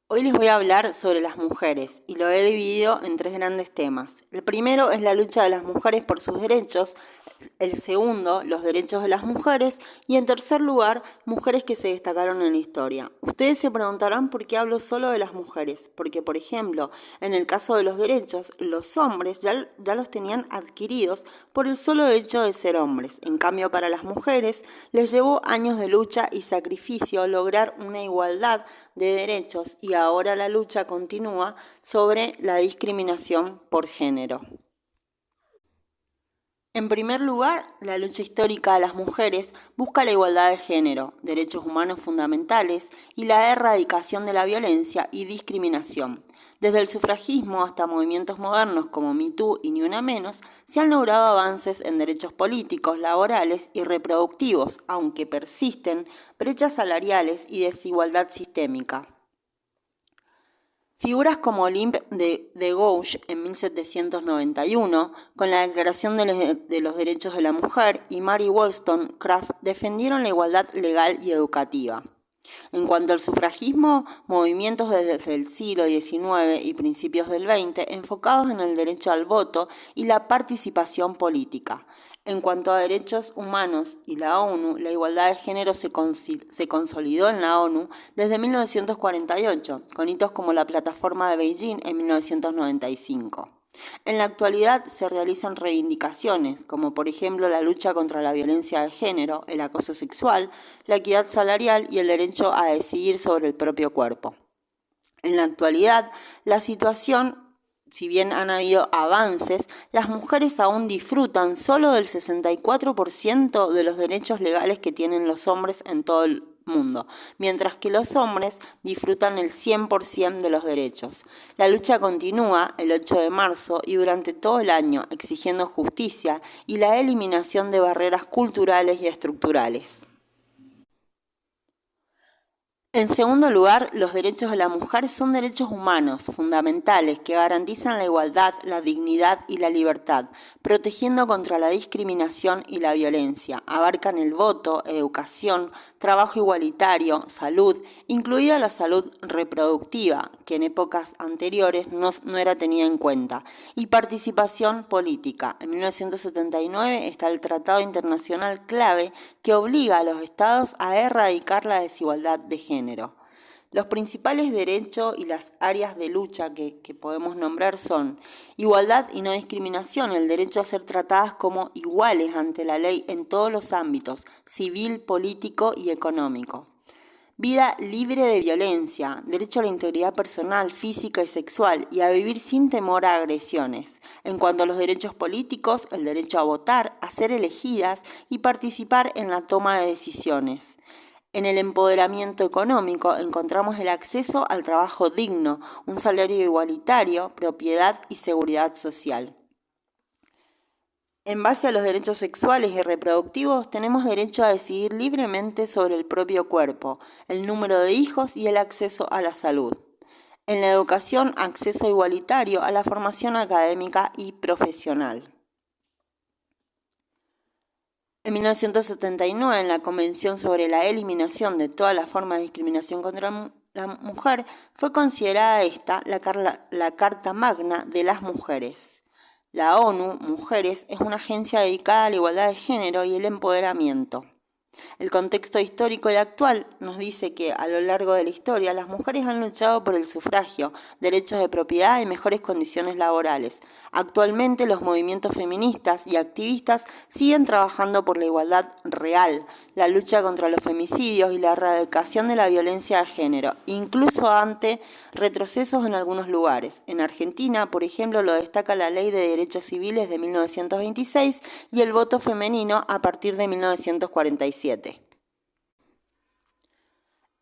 Hoy les voy a hablar sobre las mujeres y lo he dividido en tres grandes temas. El primero es la lucha de las mujeres por sus derechos, el segundo, los derechos de las mujeres y en tercer lugar, mujeres que se destacaron en la historia. Ustedes se preguntarán por qué hablo solo de las mujeres, porque por ejemplo, en el caso de los derechos, los hombres ya los tenían adquiridos por el solo hecho de ser hombres. En cambio, para las mujeres les llevó años de lucha y sacrificio lograr una igualdad de derechos y ahora la lucha continúa sobre la discriminación por género. En primer lugar, la lucha histórica de las mujeres busca la igualdad de género, derechos humanos fundamentales y la erradicación de la violencia y discriminación. Desde el sufragismo hasta movimientos modernos como MeToo y Ni Una Menos, se han logrado avances en derechos políticos, laborales y reproductivos, aunque persisten brechas salariales y desigualdad sistémica. Figuras como Olympe de Gouges en 1791, con la Declaración de los Derechos de la Mujer, y Mary Wollstonecraft defendieron la igualdad legal y educativa. En cuanto al sufragismo, movimientos desde el siglo XIX y principios del XX enfocados en el derecho al voto y la participación política. En cuanto a derechos humanos y la ONU, la igualdad de género se consolidó en la ONU desde 1948, con hitos como la Plataforma de Beijing en 1995. En la actualidad se realizan reivindicaciones, como por ejemplo la lucha contra la violencia de género, el acoso sexual, la equidad salarial y el derecho a decidir sobre el propio cuerpo. En la actualidad, la situación, si bien han habido avances, las mujeres aún disfrutan solo del 64% de los derechos legales que tienen los hombres en todo el mundo, mientras que los hombres disfrutan el 100% de los derechos. La lucha continúa el 8 de marzo y durante todo el año, exigiendo justicia y la eliminación de barreras culturales y estructurales. En segundo lugar, los derechos de la mujer son derechos humanos fundamentales que garantizan la igualdad, la dignidad y la libertad, protegiendo contra la discriminación y la violencia. Abarcan el voto, educación, trabajo igualitario, salud, incluida la salud reproductiva, que en épocas anteriores no era tenida en cuenta, y participación política. En 1979 está el Tratado Internacional clave que obliga a los estados a erradicar la desigualdad de género. Los principales derechos y las áreas de lucha que podemos nombrar son igualdad y no discriminación, el derecho a ser tratadas como iguales ante la ley en todos los ámbitos, civil, político y económico. Vida libre de violencia, derecho a la integridad personal, física y sexual y a vivir sin temor a agresiones. En cuanto a los derechos políticos, el derecho a votar, a ser elegidas y participar en la toma de decisiones. En el empoderamiento económico encontramos el acceso al trabajo digno, un salario igualitario, propiedad y seguridad social. En base a los derechos sexuales y reproductivos, tenemos derecho a decidir libremente sobre el propio cuerpo, el número de hijos y el acceso a la salud. En la educación, acceso igualitario a la formación académica y profesional. En 1979, en la Convención sobre la Eliminación de todas las formas de discriminación contra la mujer, fue considerada esta la Carta Magna de las Mujeres. La ONU Mujeres es una agencia dedicada a la igualdad de género y el empoderamiento. El contexto histórico y actual nos dice que a lo largo de la historia las mujeres han luchado por el sufragio, derechos de propiedad y mejores condiciones laborales. Actualmente los movimientos feministas y activistas siguen trabajando por la igualdad real, la lucha contra los femicidios y la erradicación de la violencia de género, incluso ante retrocesos en algunos lugares. En Argentina, por ejemplo, lo destaca la Ley de Derechos Civiles de 1926 y el voto femenino a partir de 1947.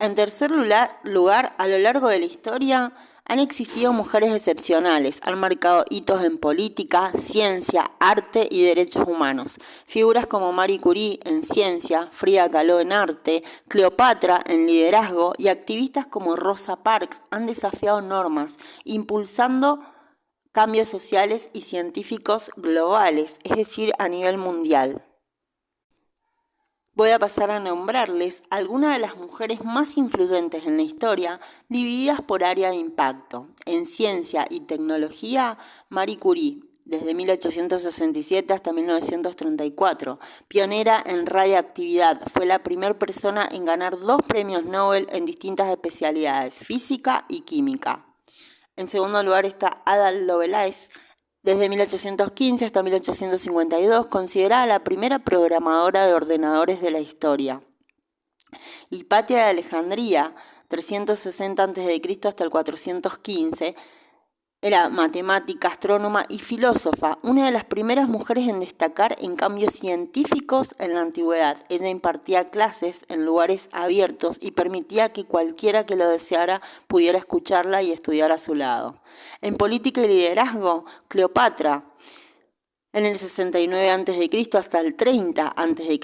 En tercer lugar, a lo largo de la historia han existido mujeres excepcionales, han marcado hitos en política, ciencia, arte y derechos humanos. Figuras como Marie Curie en ciencia, Frida Kahlo en arte, Cleopatra en liderazgo y activistas como Rosa Parks han desafiado normas, impulsando cambios sociales y científicos globales, es decir, a nivel mundial. Voy a pasar a nombrarles algunas de las mujeres más influyentes en la historia, divididas por área de impacto. En ciencia y tecnología, Marie Curie, desde 1867 hasta 1934, pionera en radiactividad, fue la primera persona en ganar 2 premios Nobel en distintas especialidades, física y química. En segundo lugar está Ada Lovelace, desde 1815 hasta 1852, considerada la primera programadora de ordenadores de la historia. Hipatia de Alejandría, 360 a.C. hasta el 415, era matemática, astrónoma y filósofa, una de las primeras mujeres en destacar en cambios científicos en la antigüedad. Ella impartía clases en lugares abiertos y permitía que cualquiera que lo deseara pudiera escucharla y estudiar a su lado. En política y liderazgo, Cleopatra, en el 69 a.C. hasta el 30 a.C.,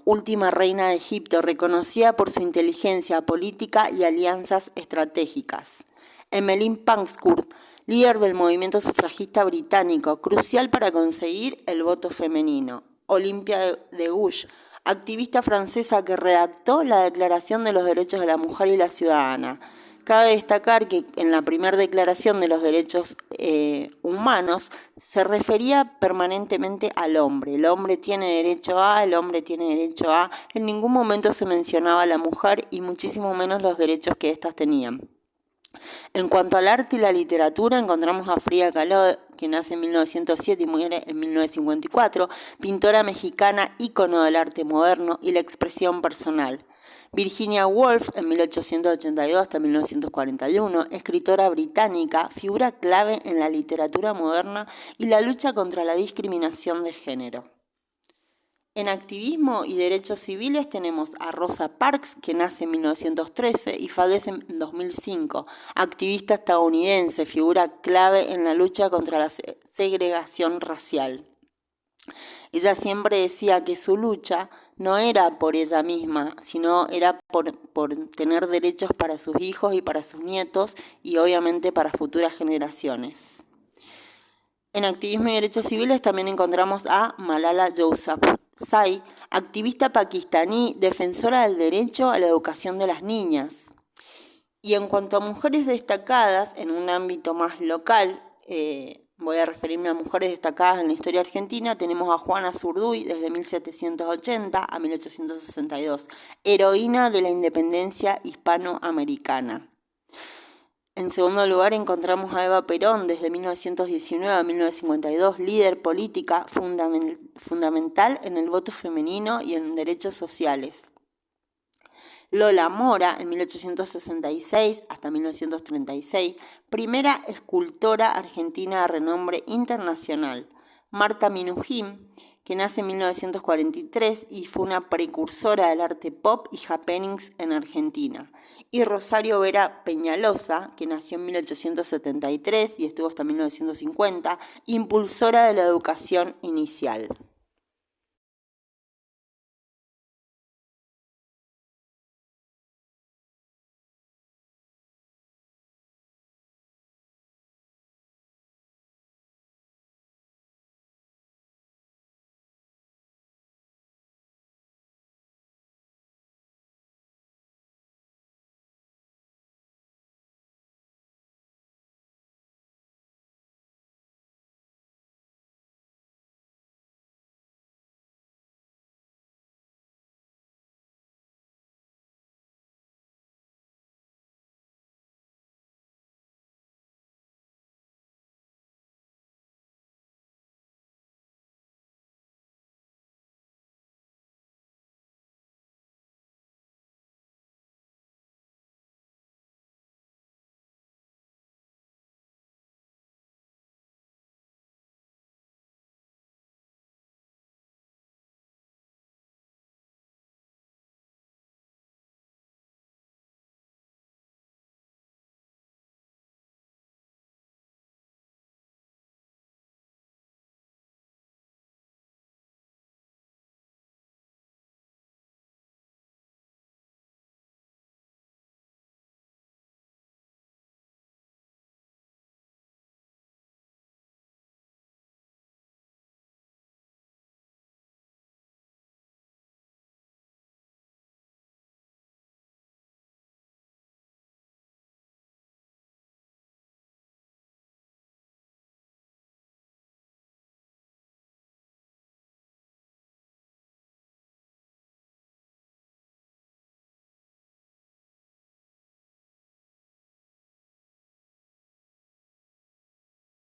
última reina de Egipto, reconocida por su inteligencia política y alianzas estratégicas. Emmeline Pankhurst, líder del movimiento sufragista británico, crucial para conseguir el voto femenino. Olympia de Gouges, activista francesa que redactó la Declaración de los Derechos de la Mujer y la Ciudadana. Cabe destacar que en la primera Declaración de los Derechos Humanos se refería permanentemente al hombre. El hombre tiene derecho a, el hombre tiene derecho a. En ningún momento se mencionaba a la mujer y muchísimo menos los derechos que éstas tenían. En cuanto al arte y la literatura, encontramos a Frida Kahlo, que nace en 1907 y muere en 1954, pintora mexicana, ícono del arte moderno y la expresión personal. Virginia Woolf, en 1882 hasta 1941, escritora británica, figura clave en la literatura moderna y la lucha contra la discriminación de género. En activismo y derechos civiles tenemos a Rosa Parks, que nace en 1913 y fallece en 2005, activista estadounidense, figura clave en la lucha contra la segregación racial. Ella siempre decía que su lucha no era por ella misma, sino era por tener derechos para sus hijos y para sus nietos y obviamente para futuras generaciones. En activismo y derechos civiles también encontramos a Malala Yousafzai, activista pakistaní, defensora del derecho a la educación de las niñas. Y en cuanto a mujeres destacadas en un ámbito más local, voy a referirme a mujeres destacadas en la historia argentina, tenemos a Juana Zurduy desde 1780 a 1862, heroína de la independencia hispanoamericana. En segundo lugar encontramos a Eva Perón, desde 1919 a 1952, líder política fundamental en el voto femenino y en derechos sociales. Lola Mora, en 1866 hasta 1936, primera escultora argentina de renombre internacional. Marta Minujín, que nace en 1943 y fue una precursora del arte pop y happenings en Argentina. Y Rosario Vera Peñalosa, que nació en 1873 y estuvo hasta 1950, impulsora de la educación inicial.